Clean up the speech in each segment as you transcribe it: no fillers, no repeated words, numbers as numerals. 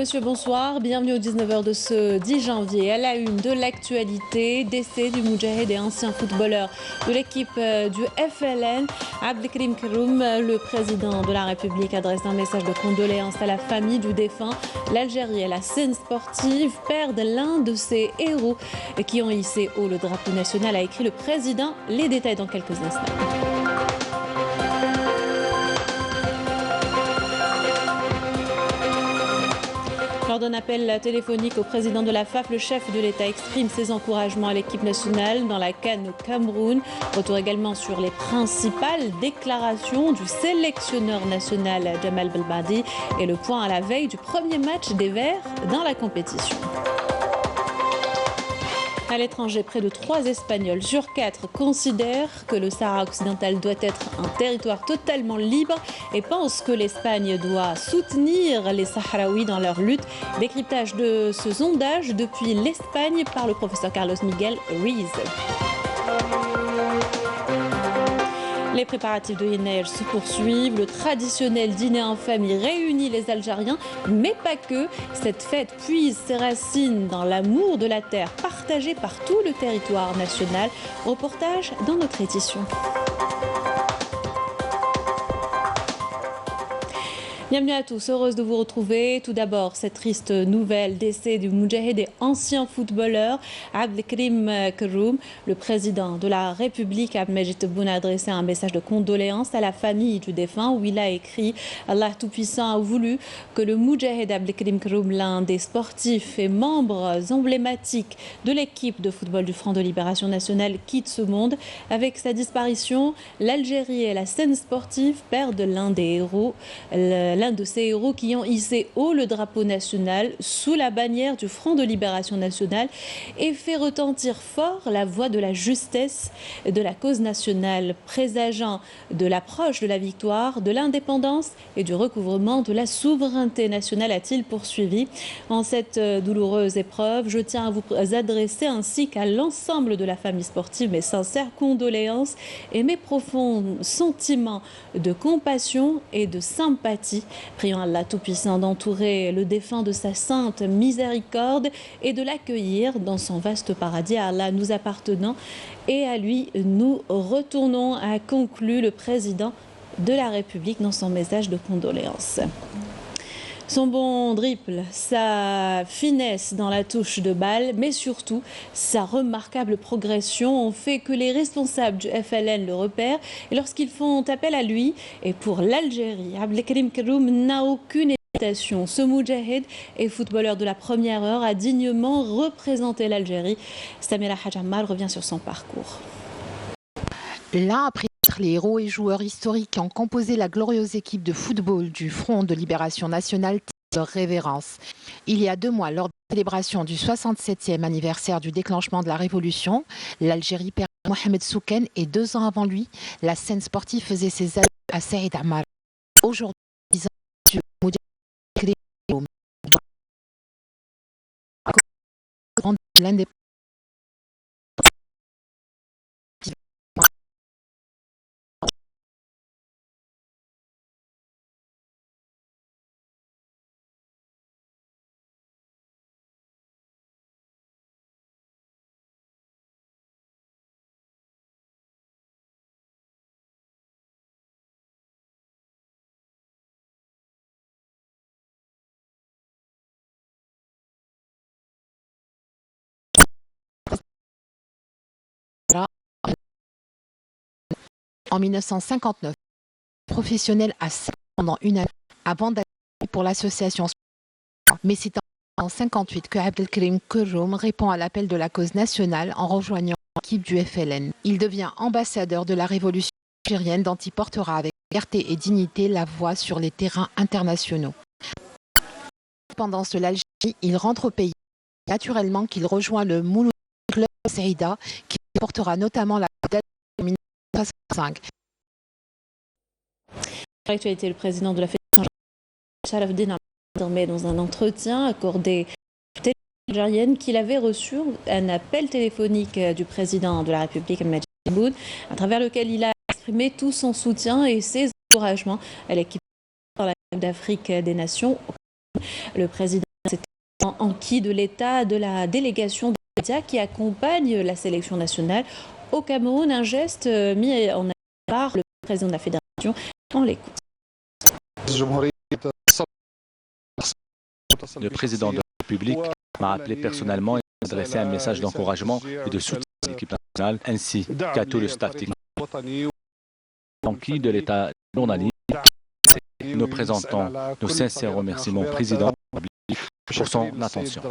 monsieur, bonsoir. Bienvenue au 19h de ce 10 janvier. À la une de l'actualité, décès du Moudjahed et ancien footballeur de l'équipe du FLN, Abdelkrim Keroum. Le président de la République adresse un message de condoléances à la famille du défunt. L'Algérie et la scène sportive perdent l'un de ses héros qui ont hissé haut le drapeau national, a écrit le président. Les détails dans quelques instants. Lors d'un appel téléphonique au président de la FAF, le chef de l'État exprime ses encouragements à l'équipe nationale dans la CAN au Cameroun. Retour également sur les principales déclarations du sélectionneur national Jamal Belmadi et le point à la veille du premier match des Verts dans la compétition. À l'étranger, près de 3 Espagnols sur 4 considèrent que le Sahara occidental doit être un territoire totalement libre et pensent que l'Espagne doit soutenir les Sahraouis dans leur lutte. Décryptage de ce sondage depuis l'Espagne par le professeur Carlos Miguel Ruiz. Les préparatifs de Yener se poursuivent. Le traditionnel dîner en famille réunit les Algériens, mais pas que. Cette fête puise ses racines dans l'amour de la terre partagé par tout le territoire national. Reportage dans notre édition. Bienvenue à tous, heureuse de vous retrouver. Tout d'abord, cette triste nouvelle, décès du Moudjahed et ancien footballeur Abdelkrim Keroum. Le président de la République, Abdelmajid Tebboune, a adressé un message de condoléances à la famille du défunt où il a écrit « Allah Tout-Puissant a voulu que le Moudjahed Abdelkrim Keroum, l'un des sportifs et membres emblématiques de l'équipe de football du Front de Libération Nationale, quitte ce monde. Avec sa disparition, l'Algérie et la scène sportive perdent l'un de ces héros qui ont hissé haut le drapeau national sous la bannière du Front de Libération Nationale et fait retentir fort la voix de la justesse de la cause nationale, présageant de l'approche de la victoire, de l'indépendance et du recouvrement de la souveraineté nationale, a-t-il poursuivi. En cette douloureuse épreuve, je tiens à vous adresser ainsi qu'à l'ensemble de la famille sportive mes sincères condoléances et mes profonds sentiments de compassion et de sympathie. Prions Allah Tout-Puissant d'entourer le défunt de sa sainte miséricorde et de l'accueillir dans son vaste paradis, à Allah nous appartenant, et à lui nous retournons, a conclu le président de la République dans son message de condoléances. Son bon dribble, sa finesse dans la touche de balle, mais surtout sa remarquable progression ont fait que les responsables du FLN le repèrent. Et lorsqu'ils font appel à lui, et pour l'Algérie, Abdelkrim Keroum n'a aucune hésitation. Ce Moudjahed et footballeur de la première heure a dignement représenté l'Algérie. Samira Hadjamal revient sur son parcours. L'un après les héros et joueurs historiques qui ont composé la glorieuse équipe de football du Front de Libération Nationale de révérence. Il y a 2 mois, lors de la célébration du 67e anniversaire du déclenchement de la Révolution, l'Algérie perd Mohamed Souken et 2 ans avant lui, la scène sportive faisait ses adieux à Saïd Ammar. Aujourd'hui, 10 ans du Moudjahed, l'indépendance. En 1959, professionnel à pendant une année avant d'aller pour l'association. Mais c'est en 1958 que Abdelkrim Keroum répond à l'appel de la cause nationale en rejoignant l'équipe du FLN. Il devient ambassadeur de la révolution algérienne dont il portera avec fierté et dignité la voix sur les terrains internationaux. Pendant l'Algérie, il rentre au pays. Naturellement qu'il rejoint le Mouloud Club Saïda qui portera notamment la médaille de 1965. L'actualité, le président de la Fédération Sharafdine a dans un entretien accordé à la algérienne qu'il avait reçu un appel téléphonique du président de la République, Abdelmajid Tebboune, à travers lequel il a exprimé tout son soutien et ses encouragements à l'équipe d'Afrique des Nations. Le président C'était en qui de l'État, de la délégation des médias qui accompagne la sélection nationale au Cameroun. Un geste mis en avant par le président de la fédération. On l'écoute. Le président de la République m'a appelé personnellement et m'a adressé un message d'encouragement et de soutien à l'équipe nationale ainsi qu'à tout le staff technique de l'État journaliste. Nous présentons nos sincères remerciements au président de la République pour son attention.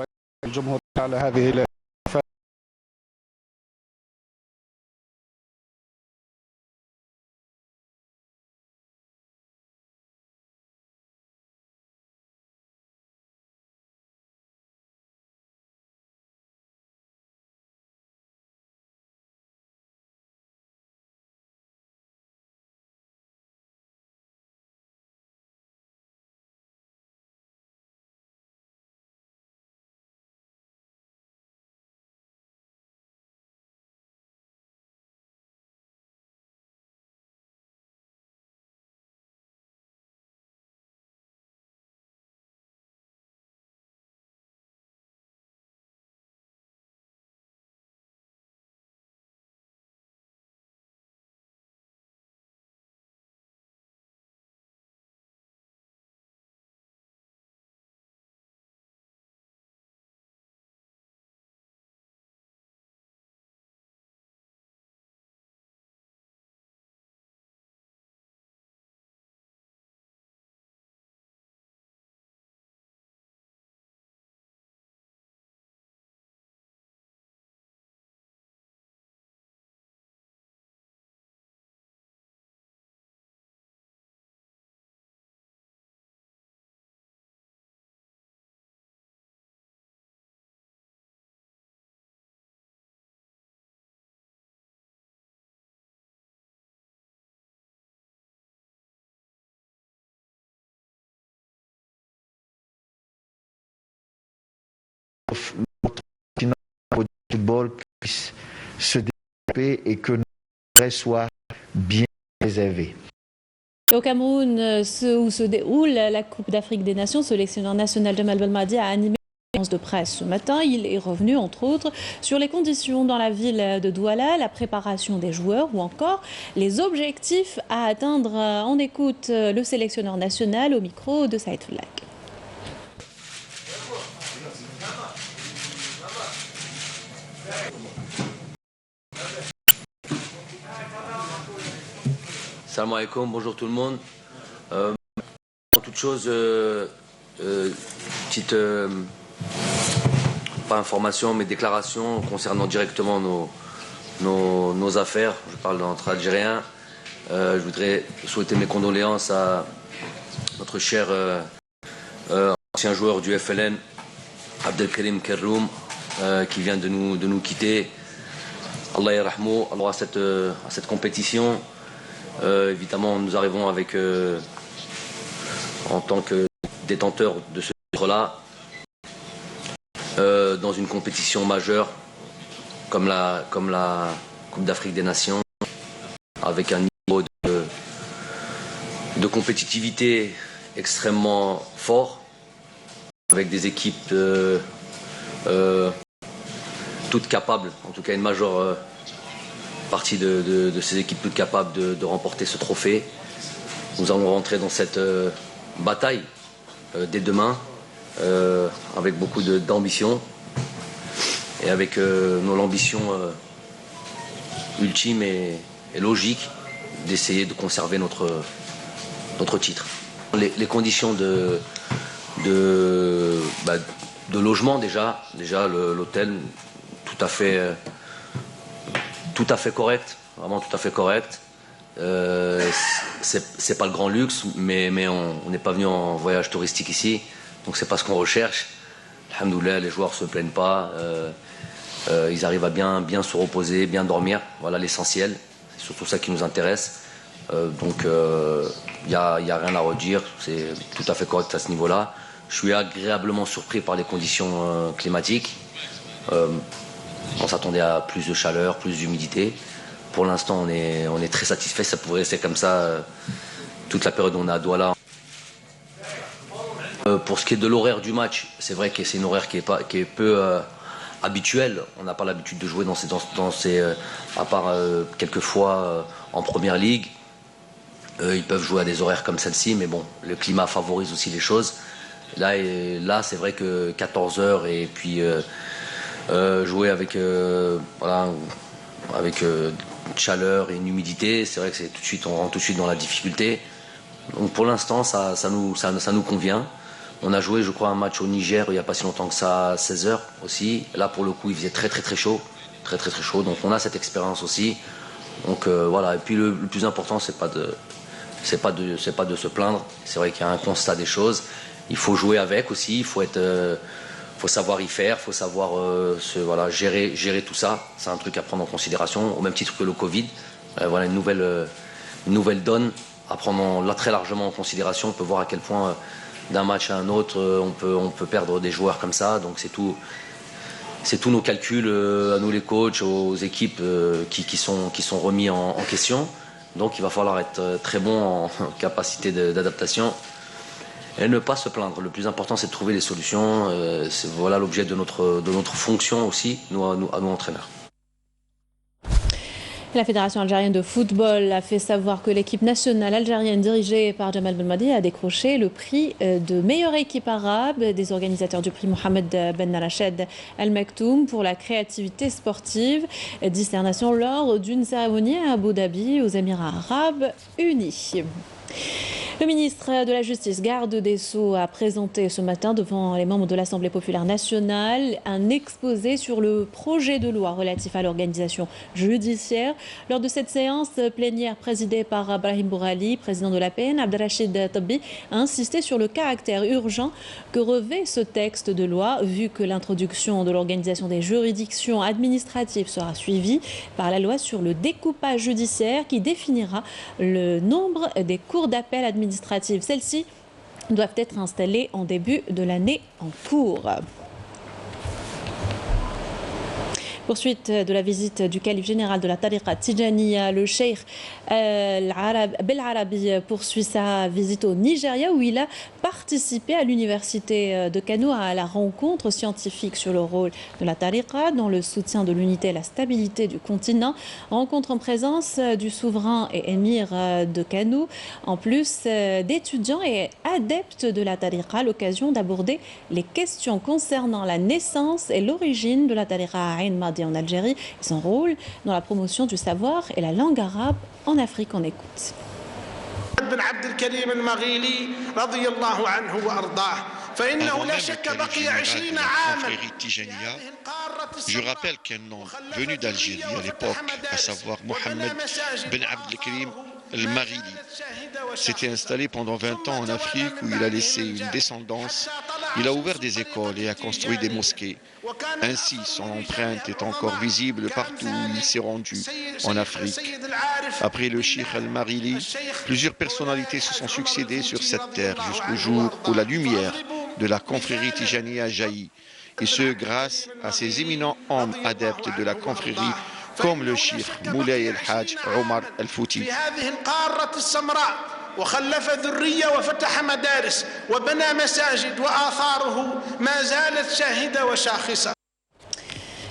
Notre football puisse se développer et que nos intérêts soient bien préservés. Au Cameroun, où se déroule la Coupe d'Afrique des Nations, le sélectionneur national Jamal Belmadi a animé une conférence de presse ce matin. Il est revenu, entre autres, sur les conditions dans la ville de Douala, la préparation des joueurs ou encore les objectifs à atteindre. On écoute le sélectionneur national au micro de Saïd Flag. Salam alaikum, bonjour tout le monde. En toute chose, petite, pas information, mais déclaration concernant directement nos affaires. Je parle d'entre Algériens. Je voudrais souhaiter mes condoléances à notre cher ancien joueur du FLN, Abdelkarim Kerroum, qui vient de nous quitter. Allah yarahmou, alors à cette compétition. Évidemment, nous arrivons avec, en tant que détenteur de ce titre-là, dans une compétition majeure comme la Coupe d'Afrique des Nations, avec un niveau de compétitivité extrêmement fort, avec des équipes toutes capables, en tout cas une majeure partie de ces équipes toutes capables de remporter ce trophée. Nous allons rentrer dans cette bataille dès demain avec beaucoup d'ambition et avec l'ambition ultime et logique d'essayer de conserver notre titre. Les conditions de logement déjà l'hôtel tout à fait correct, vraiment tout à fait correct. C'est pas le grand luxe, mais on n'est pas venu en voyage touristique ici, donc c'est pas ce qu'on recherche. Alhamdoulilah, les joueurs se plaignent pas, ils arrivent à bien se reposer, bien dormir, voilà l'essentiel, c'est surtout ça qui nous intéresse. Donc il y a rien à redire, c'est tout à fait correct à ce niveau-là. Je suis agréablement surpris par les conditions climatiques. On s'attendait à plus de chaleur, plus d'humidité. Pour l'instant, on est très satisfait. Ça pourrait rester comme ça toute la période où on est à Douala. Pour ce qui est de l'horaire du match, c'est vrai que c'est une horaire qui est peu habituelle. On n'a pas l'habitude de jouer à part quelques fois en première ligue. Ils peuvent jouer à des horaires comme celle-ci, mais bon, le climat favorise aussi les choses. Là c'est vrai que 14h et puis jouer avec chaleur et une humidité, c'est vrai que on rentre tout de suite dans la difficulté. Donc pour l'instant, ça nous convient. On a joué, je crois, un match au Niger il n'y a pas si longtemps que ça, à 16h aussi. Là, pour le coup, il faisait très chaud. Très chaud. Donc on a cette expérience aussi. Donc voilà. Et puis le plus important, c'est pas de se plaindre. C'est vrai qu'il y a un constat des choses. Il faut jouer avec aussi. Il faut savoir y faire. Il faut savoir gérer tout ça. C'est un truc à prendre en considération. Au même titre que le Covid. Voilà une nouvelle donne à prendre là très largement en considération. On peut voir à quel point d'un match à un autre, on peut perdre des joueurs comme ça. Donc c'est tous nos calculs à nous les coachs, aux équipes qui sont remis en question. Donc il va falloir être très bon en capacité d'adaptation et ne pas se plaindre. Le plus important, c'est de trouver des solutions. Voilà l'objet de notre fonction aussi, à nous entraîneurs. La Fédération algérienne de football a fait savoir que l'équipe nationale algérienne dirigée par Jamal Belmadi a décroché le prix de meilleure équipe arabe des organisateurs du prix Mohamed Ben Rached Al Maktoum pour la créativité sportive. Discernation lors d'une cérémonie à Abu Dhabi aux Émirats arabes unis. Le ministre de la Justice, garde des Sceaux, a présenté ce matin devant les membres de l'Assemblée populaire nationale un exposé sur le projet de loi relatif à l'organisation judiciaire. Lors de cette séance plénière présidée par Brahim Bourali, président de l'APN, Abdelrachid Tabbi a insisté sur le caractère urgent que revêt ce texte de loi, vu que l'introduction de l'organisation des juridictions administratives sera suivie par la loi sur le découpage judiciaire qui définira le nombre des cours d'appel administratives. Celles-ci doivent être installées en début de l'année en cours. Poursuite de la visite du calife général de la Tariqa Tijaniya, le cheikh Belarabi poursuit sa visite au Nigeria où il a participé à l'université de Kano à la rencontre scientifique sur le rôle de la Tariqa dans le soutien de l'unité et la stabilité du continent. Rencontre en présence du souverain et émir de Kano, en plus d'étudiants et adeptes de la Tariqa, l'occasion d'aborder les questions concernant la naissance et l'origine de la Tariqa à Ain Madi en Algérie et son rôle dans la promotion du savoir et la langue arabe en Afrique. On écoute. بن عبد الكريم المغيلي رضي الله عنه وأرضاه فإنه لا شك بقي 20 عاما. Je rappelle qu'un homme venu d'Algérie à l'époque, à savoir Mohamed Ben Abdelkrim El-Maghili, s'était installé pendant 20 ans en Afrique où il a laissé une descendance. Il a ouvert des écoles et a construit des mosquées. Ainsi, son empreinte est encore visible partout où il s'est rendu en Afrique. Après le Cheikh El-Maghili, plusieurs personnalités se sont succédées sur cette terre jusqu'au jour où la lumière de la confrérie Tijaniya jaillit. Et ce, grâce à ces éminents hommes adeptes de la confrérie comme le Cheikh Moulay El-Hajj Omar El-Fouti. وخلف ذرية وفتح مدارس وبنى مساجد وآثاره ما زالت شاهدة وشاخصة.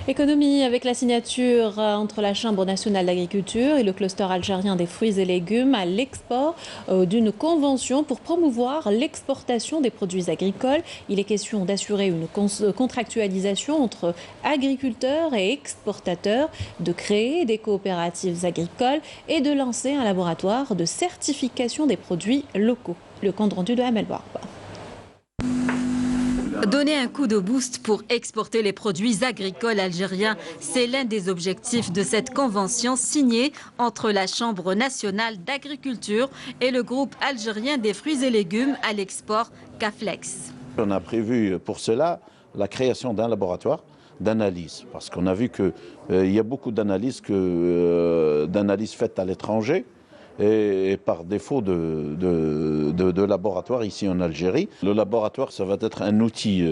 Économie avec la signature entre la Chambre nationale d'agriculture et le cluster algérien des fruits et légumes à l'export d'une convention pour promouvoir l'exportation des produits agricoles. Il est question d'assurer une contractualisation entre agriculteurs et exportateurs, de créer des coopératives agricoles et de lancer un laboratoire de certification des produits locaux. Le compte rendu de Amel Barba. Donner un coup de boost pour exporter les produits agricoles algériens, c'est l'un des objectifs de cette convention signée entre la Chambre nationale d'agriculture et le groupe algérien des fruits et légumes à l'export Caflex. On a prévu pour cela la création d'un laboratoire d'analyse, parce qu'on a vu qu'il y a beaucoup d'analyses faites à l'étranger et par défaut de laboratoire ici en Algérie. Le laboratoire, ça va être un outil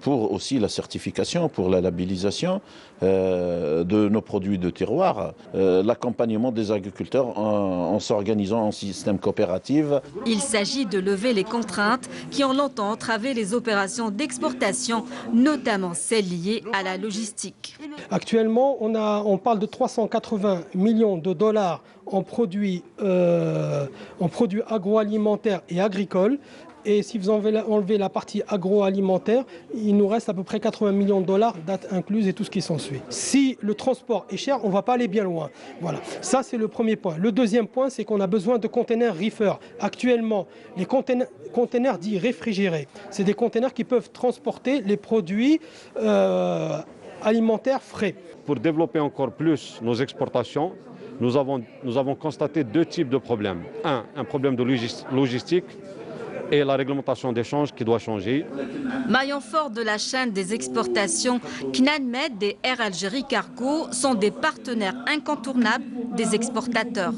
pour aussi la certification, pour la labellisation de nos produits de terroir, l'accompagnement des agriculteurs en s'organisant en système coopératif. Il s'agit de lever les contraintes qui ont longtemps entravé les opérations d'exportation, notamment celles liées à la logistique. Actuellement, on parle de 380 millions de dollars en produits agroalimentaires et agricoles. Et si vous enlevez la partie agroalimentaire, il nous reste à peu près 80 millions de dollars, date incluse et tout ce qui s'ensuit. Si le transport est cher, on ne va pas aller bien loin. Voilà, ça c'est le premier point. Le deuxième point, c'est qu'on a besoin de containers reefer. Actuellement, les containers dits réfrigérés, c'est des containers qui peuvent transporter les produits alimentaires frais. Pour développer encore plus nos exportations, nous avons constaté deux types de problèmes. Un problème de logistique et la réglementation d'échange qui doit changer. Maillon fort de la chaîne des exportations, CNADMED et Air Algérie Cargo sont des partenaires incontournables des exportateurs.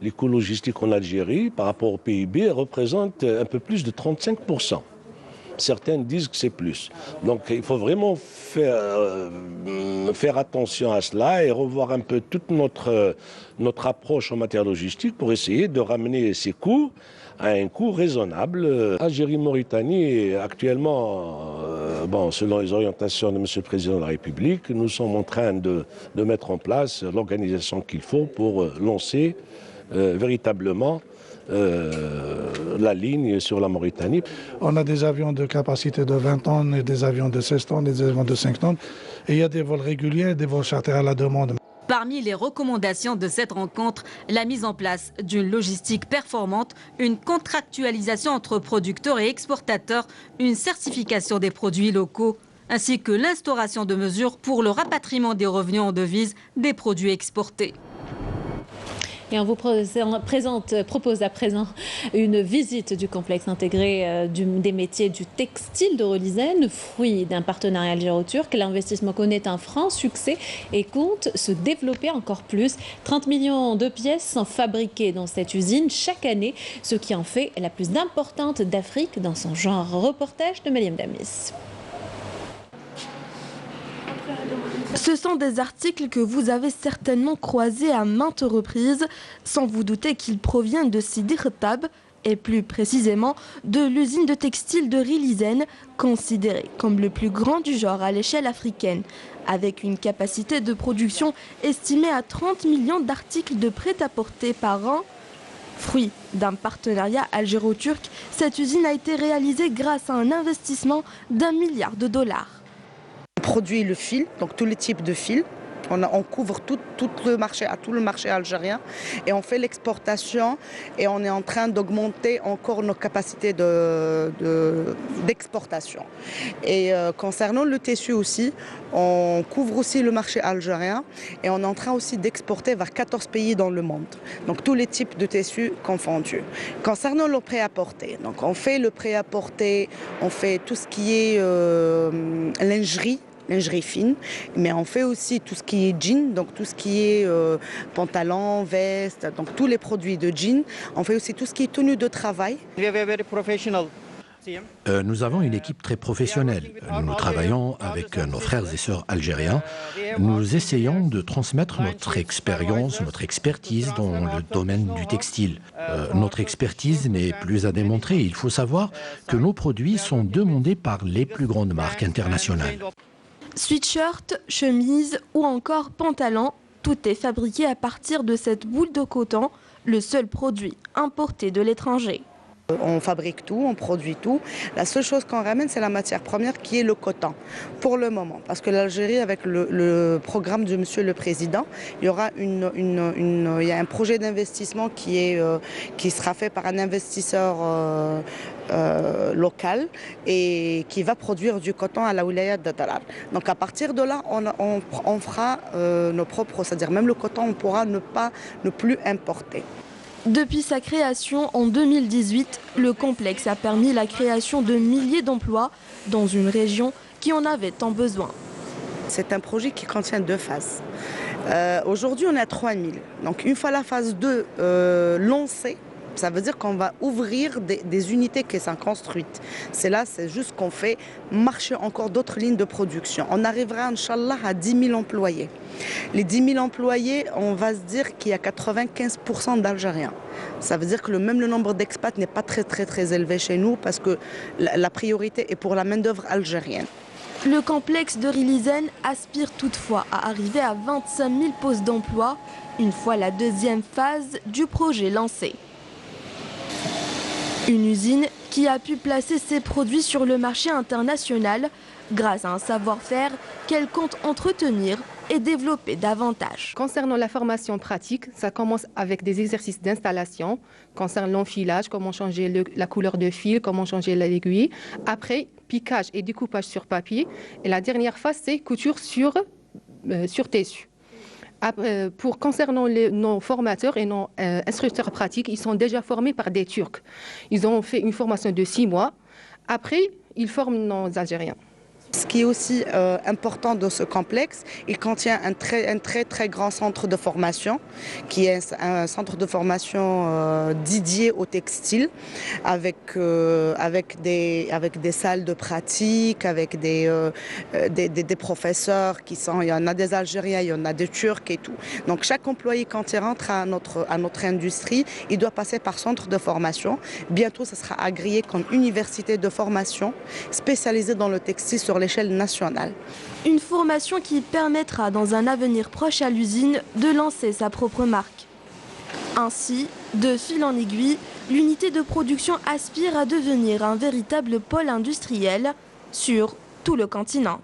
Les coûts logistiques en Algérie, par rapport au PIB, représentent un peu plus de 35%. Certains disent que c'est plus. Donc il faut vraiment faire attention à cela et revoir un peu toute notre approche en matière logistique pour essayer de ramener ces coûts à un coût raisonnable. Algérie-Mauritanie, actuellement, selon les orientations de M. le Président de la République, nous sommes en train de mettre en place l'organisation qu'il faut pour lancer véritablement la ligne sur la Mauritanie. On a des avions de capacité de 20 tonnes, et des avions de 16 tonnes, et des avions de 5 tonnes. Et il y a des vols réguliers, des vols charters à la demande. Parmi les recommandations de cette rencontre, la mise en place d'une logistique performante, une contractualisation entre producteurs et exportateurs, une certification des produits locaux, ainsi que l'instauration de mesures pour le rapatriement des revenus en devises des produits exportés. Et on vous propose à présent une visite du complexe intégré des métiers du textile de Relizane, fruit d'un partenariat algéro-turc. L'investissement connaît un franc succès et compte se développer encore plus. 30 millions de pièces sont fabriquées dans cette usine chaque année, ce qui en fait la plus importante d'Afrique dans son genre. Reportage de Mariam Damis. Ce sont des articles que vous avez certainement croisés à maintes reprises, sans vous douter qu'ils proviennent de Sidi Khattab, et plus précisément de l'usine de textile de Relizane, considérée comme le plus grand du genre à l'échelle africaine, avec une capacité de production estimée à 30 millions d'articles de prêt-à-porter par an. Fruit d'un partenariat algéro-turc, cette usine a été réalisée grâce à un investissement d'1 milliard de dollars. On produit le fil, donc tous les types de fils. On couvre tout le marché algérien et on fait l'exportation et on est en train d'augmenter encore nos capacités d'exportation. Et concernant le tissu aussi, on couvre aussi le marché algérien et on est en train aussi d'exporter vers 14 pays dans le monde. Donc tous les types de tissus confondus. Concernant le prêt-à-porter, donc on fait le prêt-à-porter, on fait tout ce qui est lingerie fine, mais on fait aussi tout ce qui est jean, donc tout ce qui est pantalon, veste, donc tous les produits de jean. On fait aussi tout ce qui est tenue de travail. Nous avons une équipe très professionnelle. Nous travaillons avec nos frères et sœurs algériens. Nous essayons de transmettre notre expérience, notre expertise dans le domaine du textile. Notre expertise n'est plus à démontrer. Il faut savoir que nos produits sont demandés par les plus grandes marques internationales. Sweatshirt, chemise ou encore pantalon, tout est fabriqué à partir de cette boule de coton, le seul produit importé de l'étranger. On fabrique tout, on produit tout. La seule chose qu'on ramène, c'est la matière première qui est le coton, pour le moment. Parce que l'Algérie, avec le programme de Monsieur le Président, il y aura il y a un projet d'investissement qui sera fait par un investisseur local et qui va produire du coton à la wilaya de Darar. Donc à partir de là, on fera nos propres, c'est-à-dire même le coton, on pourra ne plus importer. Depuis sa création en 2018, le complexe a permis la création de milliers d'emplois dans une région qui en avait tant besoin. C'est un projet qui contient 2 phases. Aujourd'hui, on est à 3000. Donc une fois la phase 2 lancée, ça veut dire qu'on va ouvrir des unités qui sont construites. C'est juste qu'on fait marcher encore d'autres lignes de production. On arrivera, Inch'Allah, à 10 000 employés. Les 10 000 employés, on va se dire qu'il y a 95% d'Algériens. Ça veut dire que même le nombre d'expats n'est pas très élevé chez nous parce que la priorité est pour la main-d'œuvre algérienne. Le complexe de Rilizen aspire toutefois à arriver à 25 000 postes d'emploi une fois la 2e phase du projet lancée. Une usine qui a pu placer ses produits sur le marché international grâce à un savoir-faire qu'elle compte entretenir et développer davantage. Concernant la formation pratique, ça commence avec des exercices d'installation, concernant l'enfilage, comment changer la couleur de fil, comment changer l'aiguille. Après, piquage et découpage sur papier. Et la dernière phase, c'est couture sur tissu. Concernant nos formateurs et nos instructeurs pratiques, ils sont déjà formés par des Turcs. Ils ont fait une formation de 6 mois. Après, ils forment nos Algériens. Ce qui est aussi important dans ce complexe, il contient un très grand centre de formation, qui est un centre de formation dédié au textile, avec des salles de pratique, avec des professeurs qui sont, il y en a des Algériens, il y en a des Turcs et tout. Donc chaque employé, quand il rentre à notre industrie, il doit passer par centre de formation. Bientôt, ce sera agréé comme université de formation spécialisée dans le textile sur l'échelle nationale. Une formation qui permettra dans un avenir proche à l'usine de lancer sa propre marque. Ainsi, de fil en aiguille, l'unité de production aspire à devenir un véritable pôle industriel sur tout le continent.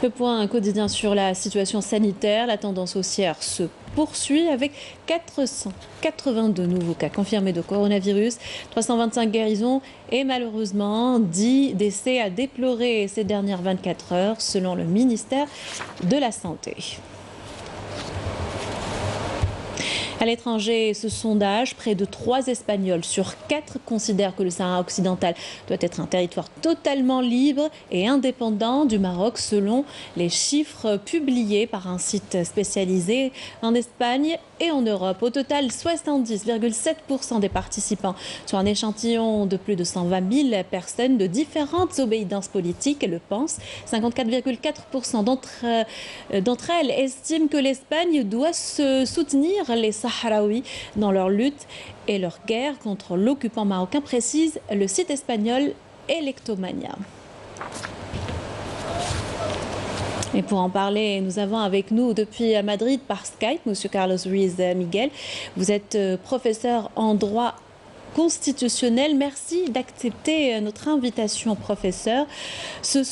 Le point quotidien sur la situation sanitaire, la tendance haussière se poursuit avec 482 nouveaux cas confirmés de coronavirus, 325 guérisons et malheureusement 10 décès à déplorer ces dernières 24 heures selon le ministère de la Santé. À l'étranger, ce sondage, près de 3 Espagnols sur 4 considèrent que le Sahara occidental doit être un territoire totalement libre et indépendant du Maroc, selon les chiffres publiés par un site spécialisé en Espagne et en Europe. Au total, 70,7% des participants, soit un échantillon de plus de 120 000 personnes de différentes obédiences politiques, le pensent. 54,4% d'entre elles estiment que l'Espagne doit soutenir les Sahraouis dans leur lutte et leur guerre contre l'occupant marocain, précise le site espagnol Electomania. Et pour en parler, nous avons avec nous depuis Madrid par Skype M. Carlos Ruiz Miguel. Vous êtes professeur en droit constitutionnel. Merci d'accepter notre invitation, professeur. Ce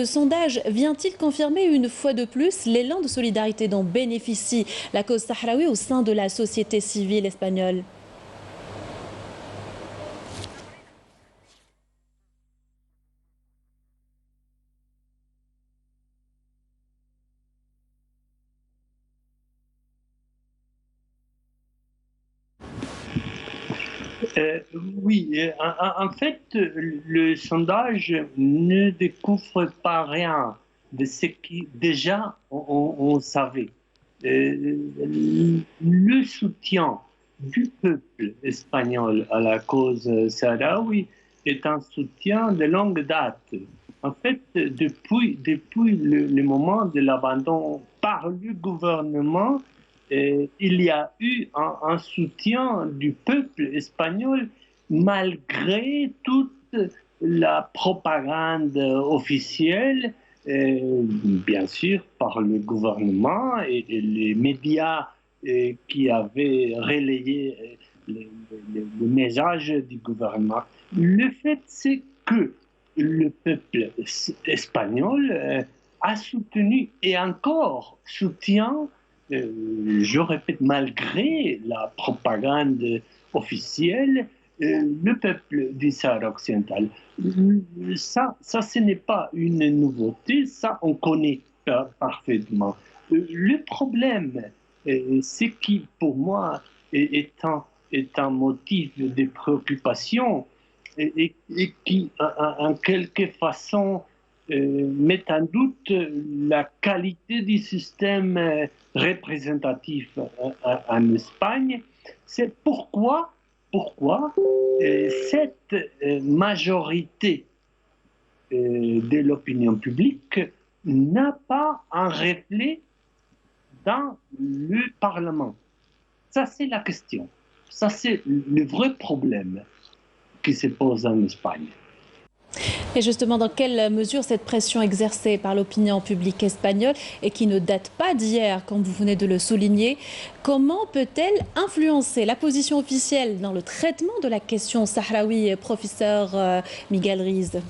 sondage vient-il confirmer une fois de plus l'élan de solidarité dont bénéficie la cause sahraoui au sein de la société civile espagnole ? Oui, en fait, le sondage ne découvre pas rien de ce qui déjà on savait. Le soutien du peuple espagnol à la cause sahraoui est un soutien de longue date. En fait, depuis le moment de l'abandon par le gouvernement, il y a eu un soutien du peuple espagnol malgré toute la propagande officielle, bien sûr par le gouvernement et les médias qui avaient relayé le message du gouvernement. Le fait, c'est que le peuple espagnol a soutenu et encore soutient, je répète, malgré la propagande officielle, le peuple du Sahara occidental. Ça, ce n'est pas une nouveauté, ça on connaît parfaitement. Le problème, ce qui pour moi est un motif de préoccupation et qui en quelque façon met en doute la qualité du système représentatif en Espagne. C'est pourquoi cette majorité de l'opinion publique n'a pas un reflet dans le Parlement. Ça, c'est la question. Ça, c'est le vrai problème qui se pose en Espagne. Et justement, dans quelle mesure cette pression exercée par l'opinion publique espagnole et qui ne date pas d'hier, comme vous venez de le souligner, comment peut-elle influencer la position officielle dans le traitement de la question sahraoui, professeur Miguel Ruiz?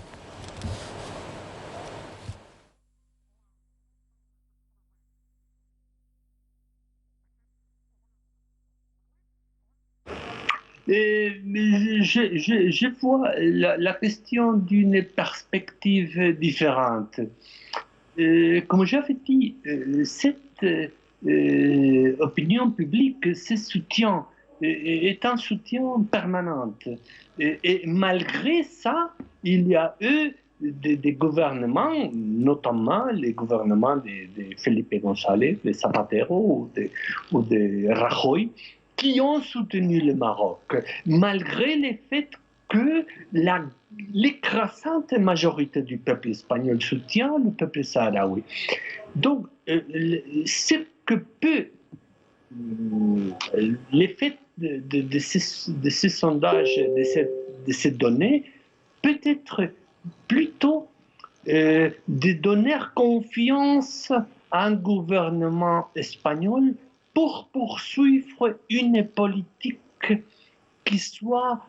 Je vois la question d'une perspective différente. Comme j'avais dit, cette opinion publique, ce soutien est un soutien permanent. Et malgré ça, il y a eu des gouvernements, notamment les gouvernements de Felipe González, de Zapatero ou de Rajoy, qui ont soutenu le Maroc, malgré le fait que l'écrasante majorité du peuple espagnol soutient le peuple sahraoui. Donc, ce que peut l'effet de ces sondages, de ces données, peut être plutôt de donner confiance à un gouvernement espagnol pour poursuivre une politique qui soit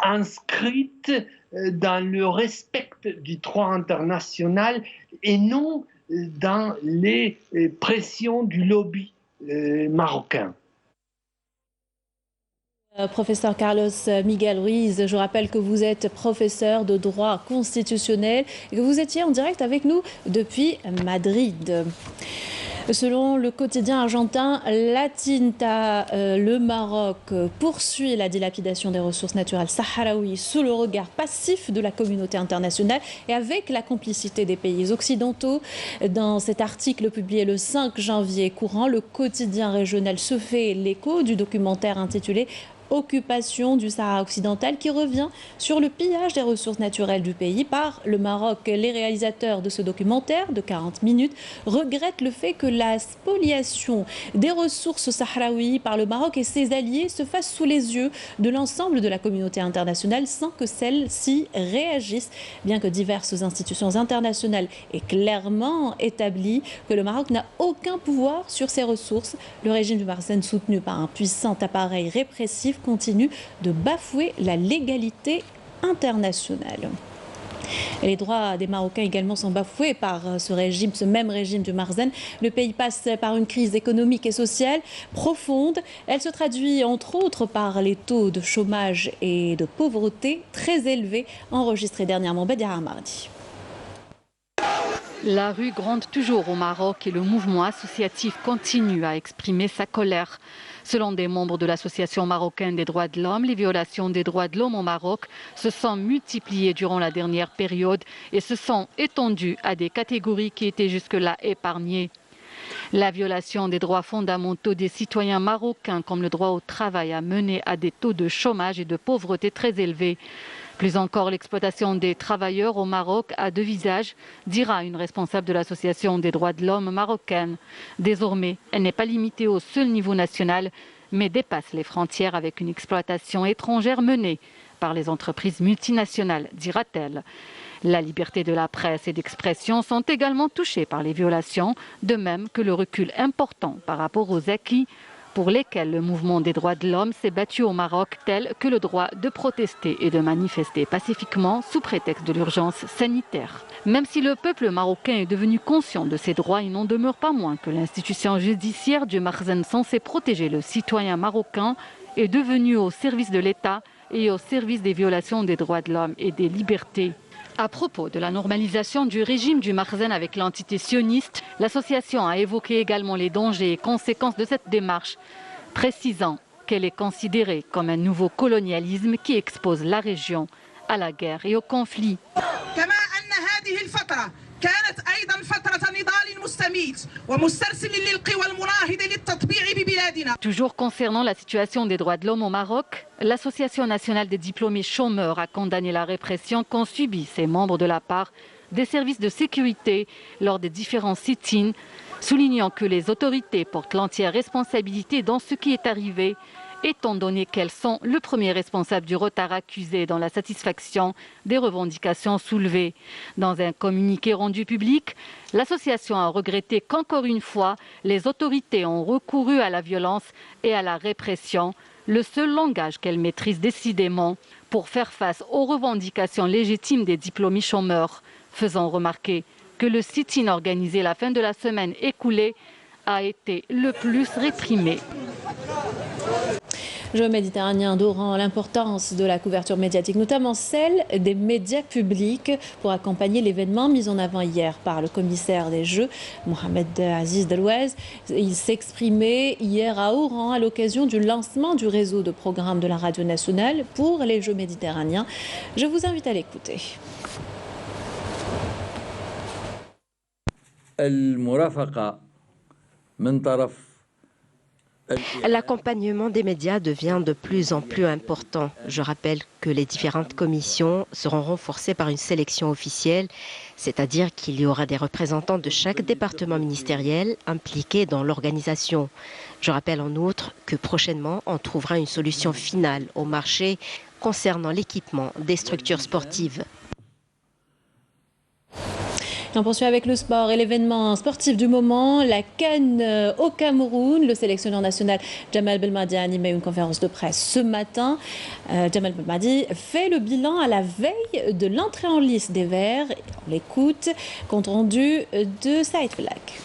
inscrite dans le respect du droit international et non dans les pressions du lobby marocain. Professeur Carlos Miguel Ruiz, je rappelle que vous êtes professeur de droit constitutionnel et que vous étiez en direct avec nous depuis Madrid. Selon le quotidien argentin La Tinta, le Maroc poursuit la dilapidation des ressources naturelles sahraouies sous le regard passif de la communauté internationale et avec la complicité des pays occidentaux. Dans cet article publié le 5 janvier courant, le quotidien régional se fait l'écho du documentaire intitulé Occupation du Sahara occidental qui revient sur le pillage des ressources naturelles du pays par le Maroc. Les réalisateurs de ce documentaire de 40 minutes regrettent le fait que la spoliation des ressources sahraouies par le Maroc et ses alliés se fasse sous les yeux de l'ensemble de la communauté internationale sans que celle-ci réagisse, bien que diverses institutions internationales aient clairement établi que le Maroc n'a aucun pouvoir sur ces ressources. Le régime du Marzane, soutenu par un puissant appareil répressif, continue de bafouer la légalité internationale. Et les droits des Marocains également sont bafoués par ce même régime du Marzane. Le pays passe par une crise économique et sociale profonde. Elle se traduit entre autres par les taux de chômage et de pauvreté très élevés enregistrés dernièrement. Badia mardi. La rue gronde toujours au Maroc et le mouvement associatif continue à exprimer sa colère. Selon des membres de l'Association marocaine des droits de l'homme, les violations des droits de l'homme au Maroc se sont multipliées durant la dernière période et se sont étendues à des catégories qui étaient jusque-là épargnées. La violation des droits fondamentaux des citoyens marocains, comme le droit au travail, a mené à des taux de chômage et de pauvreté très élevés. Plus encore, l'exploitation des travailleurs au Maroc a deux visages, dira une responsable de l'Association des droits de l'homme marocaine. Désormais, elle n'est pas limitée au seul niveau national, mais dépasse les frontières avec une exploitation étrangère menée par les entreprises multinationales, dira-t-elle. La liberté de la presse et d'expression sont également touchées par les violations, de même que le recul important par rapport aux acquis pour lesquels le mouvement des droits de l'homme s'est battu au Maroc, tels que le droit de protester et de manifester pacifiquement sous prétexte de l'urgence sanitaire. Même si le peuple marocain est devenu conscient de ses droits, il n'en demeure pas moins que l'institution judiciaire du Marzane, censée protéger le citoyen marocain, est devenue au service de l'État et au service des violations des droits de l'homme et des libertés. À propos de la normalisation du régime du Marzane avec l'entité sioniste, l'association a évoqué également les dangers et conséquences de cette démarche, précisant qu'elle est considérée comme un nouveau colonialisme qui expose la région à la guerre et au conflit. Toujours concernant la situation des droits de l'homme au Maroc, l'Association nationale des diplômés chômeurs a condamné la répression qu'ont subi ses membres de la part des services de sécurité lors des différents sit-ins, soulignant que les autorités portent l'entière responsabilité dans ce qui est arrivé, étant donné qu'elles sont le premier responsable du retard accusé dans la satisfaction des revendications soulevées. Dans un communiqué rendu public, l'association a regretté qu'encore une fois, les autorités ont recouru à la violence et à la répression, le seul langage qu'elles maîtrisent décidément pour faire face aux revendications légitimes des diplômés chômeurs, faisant remarquer que le sit-in organisé la fin de la semaine écoulée a été le plus réprimé. Jeux méditerranéens d'Oran, l'importance de la couverture médiatique, notamment celle des médias publics pour accompagner l'événement mis en avant hier par le commissaire des Jeux, Mohamed Aziz Delouez. Il s'exprimait hier à Oran à l'occasion du lancement du réseau de programmes de la radio nationale pour les Jeux méditerranéens. Je vous invite à l'écouter. L'accompagnement des médias devient de plus en plus important. Je rappelle que les différentes commissions seront renforcées par une sélection officielle, c'est-à-dire qu'il y aura des représentants de chaque département ministériel impliqués dans l'organisation. Je rappelle en outre que prochainement, on trouvera une solution finale au marché concernant l'équipement des structures sportives. On poursuit avec le sport et l'événement sportif du moment, la CAN au Cameroun. Le sélectionneur national Djamel Belmadi a animé une conférence de presse ce matin. Djamel Belmadi fait le bilan à la veille de l'entrée en lice des Verts. On l'écoute, compte rendu de Saïd Flak.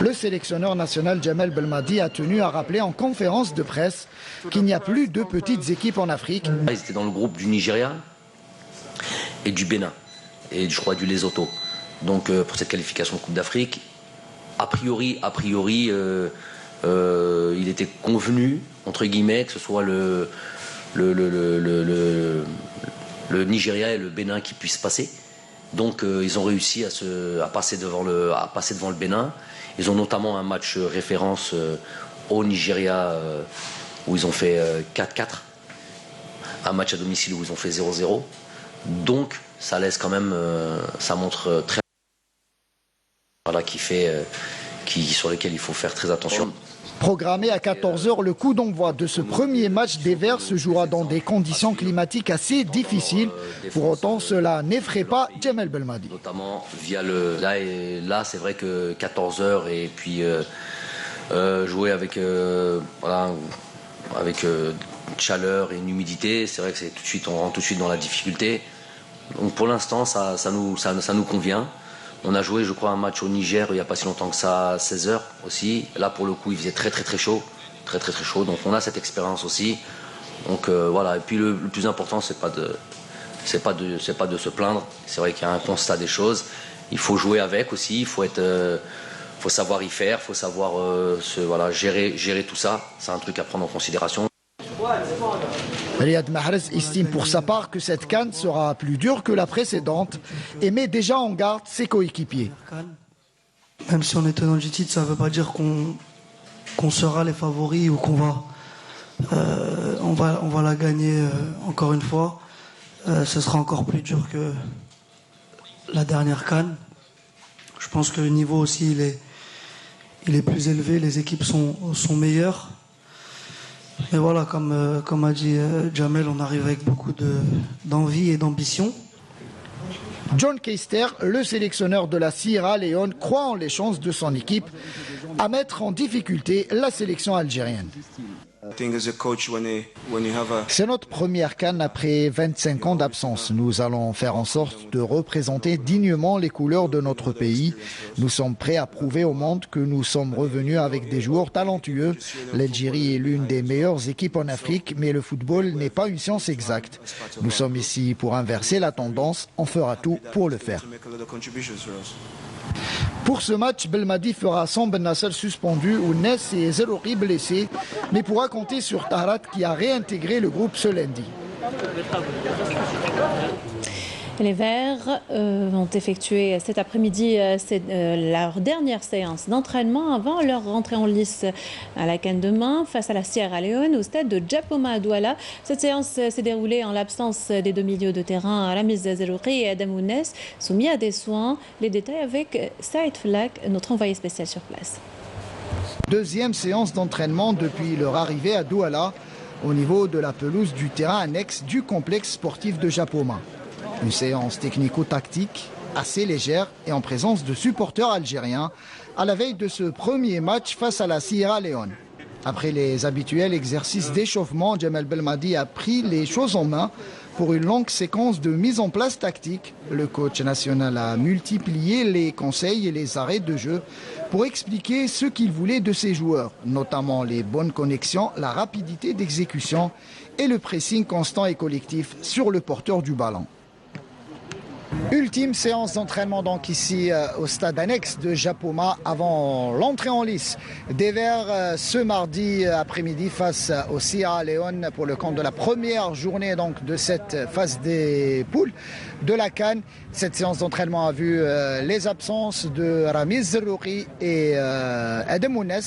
Le sélectionneur national Djamel Belmadi a tenu à rappeler en conférence de presse qu'il n'y a plus de petites équipes en Afrique. Ils étaient dans le groupe du Nigeria et du Bénin. Et je crois du Lesotho. Donc pour cette qualification de Coupe d'Afrique, a priori, il était convenu, entre guillemets, que ce soit le Nigeria et le Bénin qui puissent passer. Donc ils ont réussi à passer devant le Bénin. Ils ont notamment un match référence au Nigeria où ils ont fait 4-4. Un match à domicile où ils ont fait 0-0. Donc ça laisse quand même, ça montre très sur lesquels il faut faire très attention. Programmé à 14h, le coup d'envoi de ce premier match des Verts se jouera dans des conditions climatiques assez difficiles. Pour autant, cela n'effraie pas Djamel Belmadi. Notamment via là c'est vrai que 14h et puis jouer avec chaleur et une humidité, c'est vrai que c'est on rentre tout de suite dans la difficulté. Donc pour l'instant, ça nous convient. On a joué, je crois, un match au Niger il n'y a pas si longtemps que ça, à 16h aussi. Là, pour le coup, il faisait très chaud. Très chaud. Donc on a cette expérience aussi. Donc voilà. Et puis le plus important, c'est pas de se plaindre. C'est vrai qu'il y a un constat des choses. Il faut jouer avec aussi. Il faut savoir y faire. Il faut savoir gérer tout ça. C'est un truc à prendre en considération. Riyad Mahrez estime pour sa part que cette CAN sera plus dure que la précédente et met déjà en garde ses coéquipiers. Même si on est tenant du titre, ça ne veut pas dire qu'on sera les favoris ou qu'on va la gagner encore une fois. Ce sera encore plus dur que la dernière CAN. Je pense que le niveau aussi il est plus élevé, les équipes sont meilleures. Mais voilà, comme a dit Djamel, on arrive avec beaucoup d'envie et d'ambition. John Keister, le sélectionneur de la Sierra Leone, croit en les chances de son équipe à mettre en difficulté la sélection algérienne. C'est notre première CAN après 25 ans d'absence. Nous allons faire en sorte de représenter dignement les couleurs de notre pays. Nous sommes prêts à prouver au monde que nous sommes revenus avec des joueurs talentueux. L'Algérie est l'une des meilleures équipes en Afrique, mais le football n'est pas une science exacte. Nous sommes ici pour inverser la tendance. On fera tout pour le faire. Pour ce match, Belmadi fera sans Ben Nasser suspendu, Ounès et Zerouri blessés, mais pourra compter sur Tahrat qui a réintégré le groupe ce lundi. Les Verts ont effectué cet après-midi leur dernière séance d'entraînement avant leur rentrée en lice à la CAN demain face à la Sierra Leone au stade de Djapoma à Douala. Cette séance s'est déroulée en l'absence des deux milieux de terrain Ramiz Zerouki et Adam Ounes, soumis à des soins. Les détails avec Saïd Flak, notre envoyé spécial sur place. Deuxième séance d'entraînement depuis leur arrivée à Douala, au niveau de la pelouse du terrain annexe du complexe sportif de Djapoma. Une séance technico-tactique assez légère et en présence de supporters algériens à la veille de ce premier match face à la Sierra Leone. Après les habituels exercices d'échauffement, Djamel Belmadi a pris les choses en main pour une longue séquence de mise en place tactique. Le coach national a multiplié les conseils et les arrêts de jeu pour expliquer ce qu'il voulait de ses joueurs, notamment les bonnes connexions, la rapidité d'exécution et le pressing constant et collectif sur le porteur du ballon. Ultime séance d'entraînement donc ici au stade annexe de Djapoma avant l'entrée en lice des Verts ce mardi après-midi face au Sierra Leone pour le compte de la première journée donc de cette phase des poules de la CAN. Cette séance d'entraînement a vu les absences de Ramiz Zerouki et Adam Ounes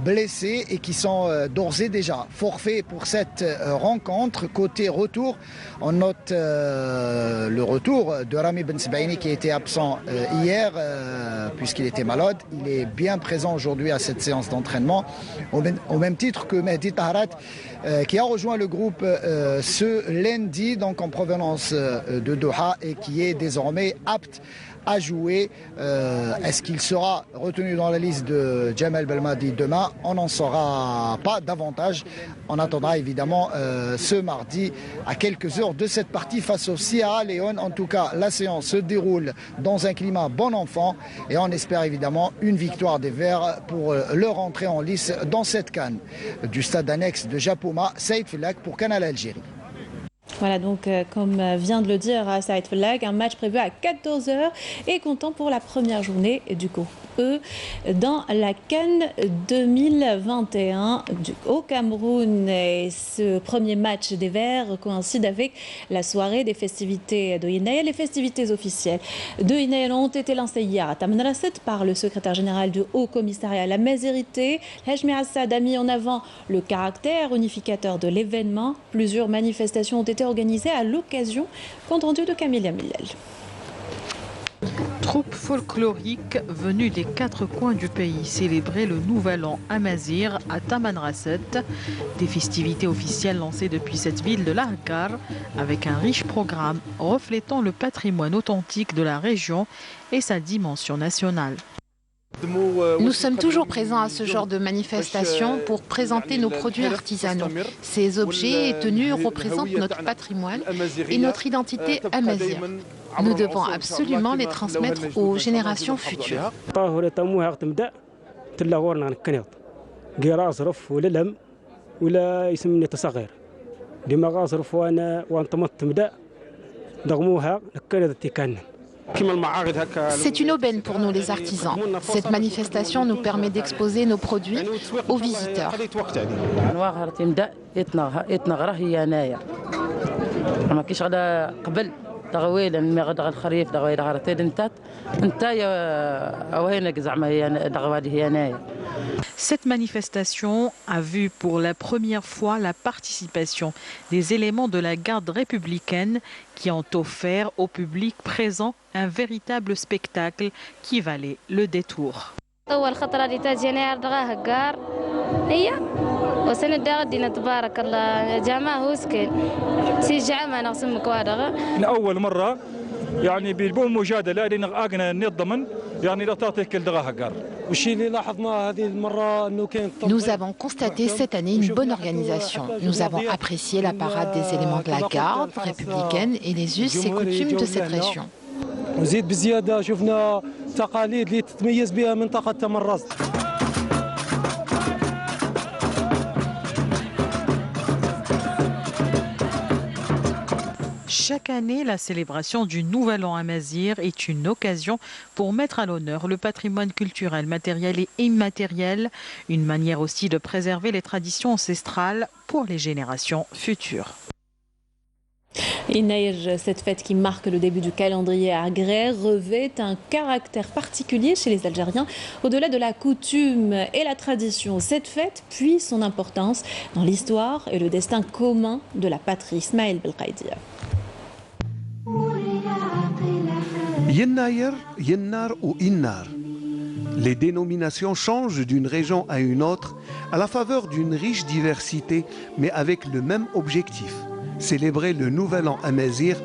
blessés et qui sont d'ores et déjà forfaits pour cette rencontre. Côté retour, on note le retour de Rami Ben Sebaini qui était absent hier puisqu'il était malade. Il est bien présent aujourd'hui à cette séance d'entraînement au même titre que Mehdi Taharat qui a rejoint le groupe ce lundi donc en provenance de Doha et qui est désormais apte à jouer. Est-ce qu'il sera retenu dans la liste de Djamel Belmadi demain? On n'en saura pas davantage. On attendra évidemment ce mardi à quelques heures de cette partie face au Sierra Leone. En tout cas, la séance se déroule dans un climat bon enfant et on espère évidemment une victoire des Verts pour leur entrée en lice dans cette CAN. Du stade annexe de Djapoma, Saïd Flak pour Canal Algérie. Voilà donc comme vient de le dire Saïd Flak, un match prévu à 14h et comptant pour la première journée du coup. Dans la CAN 2021 au Cameroun. Et ce premier match des Verts coïncide avec la soirée des festivités de Inaël. Les festivités officielles de Inaël ont été lancées hier à Tamanrasset par le secrétaire général du Haut Commissariat à la Misérité. Hajmi Assad a mis en avant le caractère unificateur de l'événement. Plusieurs manifestations ont été organisées à l'occasion. Compte rendu de Camille Millel. Troupes folkloriques venues des quatre coins du pays célébrer le Nouvel An Amazir à Tamanrasset. Des festivités officielles lancées depuis cette ville de l'Arkar avec un riche programme reflétant le patrimoine authentique de la région et sa dimension nationale. Nous sommes toujours présents à ce genre de manifestations pour présenter nos produits artisanaux. Ces objets et tenues représentent notre patrimoine et notre identité amazigh. Nous devons absolument les transmettre aux générations futures. C'est une aubaine pour nous les artisans. Cette manifestation nous permet d'exposer nos produits aux visiteurs. Cette manifestation a vu pour la première fois la participation des éléments de la garde républicaine qui ont offert au public présent un véritable spectacle qui valait le détour. Nous avons constaté cette année une bonne organisation. Nous avons apprécié la parade des éléments de la garde républicaine et les us et coutumes de cette région. Chaque année, la célébration du Nouvel An Amazigh est une occasion pour mettre à l'honneur le patrimoine culturel, matériel et immatériel, une manière aussi de préserver les traditions ancestrales pour les générations futures. Yennayer, cette fête qui marque le début du calendrier agraire, revêt un caractère particulier chez les Algériens. Au-delà de la coutume et la tradition, cette fête puise son importance dans l'histoire et le destin commun de la patrie. Ismaël Belkaïdi. Yennayer, Yennar ou Innar. Les dénominations changent d'une région à une autre à la faveur d'une riche diversité, mais avec le même objectif, célébrer le Nouvel An amazigh,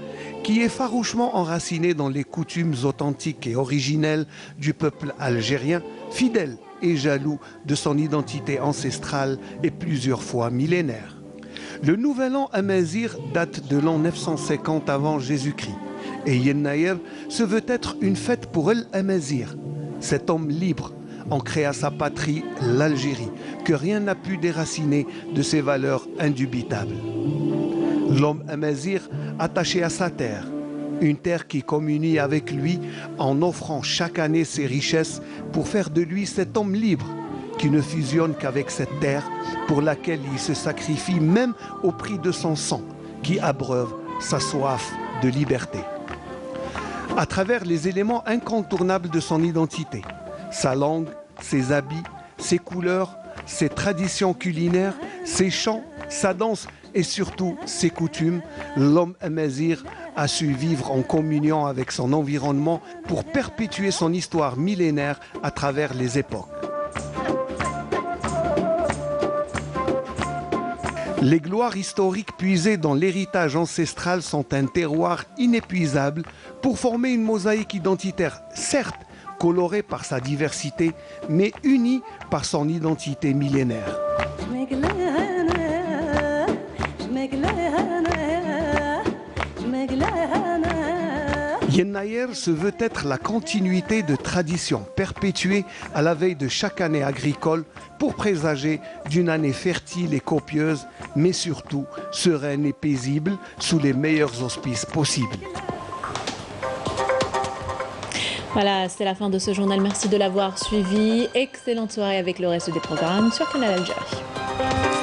qui est farouchement enraciné dans les coutumes authentiques et originelles du peuple algérien, fidèle et jaloux de son identité ancestrale et plusieurs fois millénaire. Le Nouvel An amazigh date de l'an 950 avant Jésus-Christ, et Yennayer se veut être une fête pour El Amazigh, cet homme libre, ancré à sa patrie, l'Algérie, que rien n'a pu déraciner de ses valeurs indubitables. L'homme amazigh attaché à sa terre, une terre qui communie avec lui en offrant chaque année ses richesses pour faire de lui cet homme libre qui ne fusionne qu'avec cette terre pour laquelle il se sacrifie même au prix de son sang, qui abreuve sa soif de liberté. À travers les éléments incontournables de son identité, sa langue, ses habits, ses couleurs, ses traditions culinaires, ses chants, sa danse et surtout ses coutumes, l'homme amazigh a su vivre en communion avec son environnement pour perpétuer son histoire millénaire à travers les époques. Les gloires historiques puisées dans l'héritage ancestral sont un terroir inépuisable pour former une mosaïque identitaire, certes colorée par sa diversité, mais unie par son identité millénaire. Yennayer se veut être la continuité de traditions perpétuées à la veille de chaque année agricole pour présager d'une année fertile et copieuse, mais surtout sereine et paisible sous les meilleurs auspices possibles. Voilà, c'est la fin de ce journal. Merci de l'avoir suivi. Excellente soirée avec le reste des programmes sur Canal Algérie.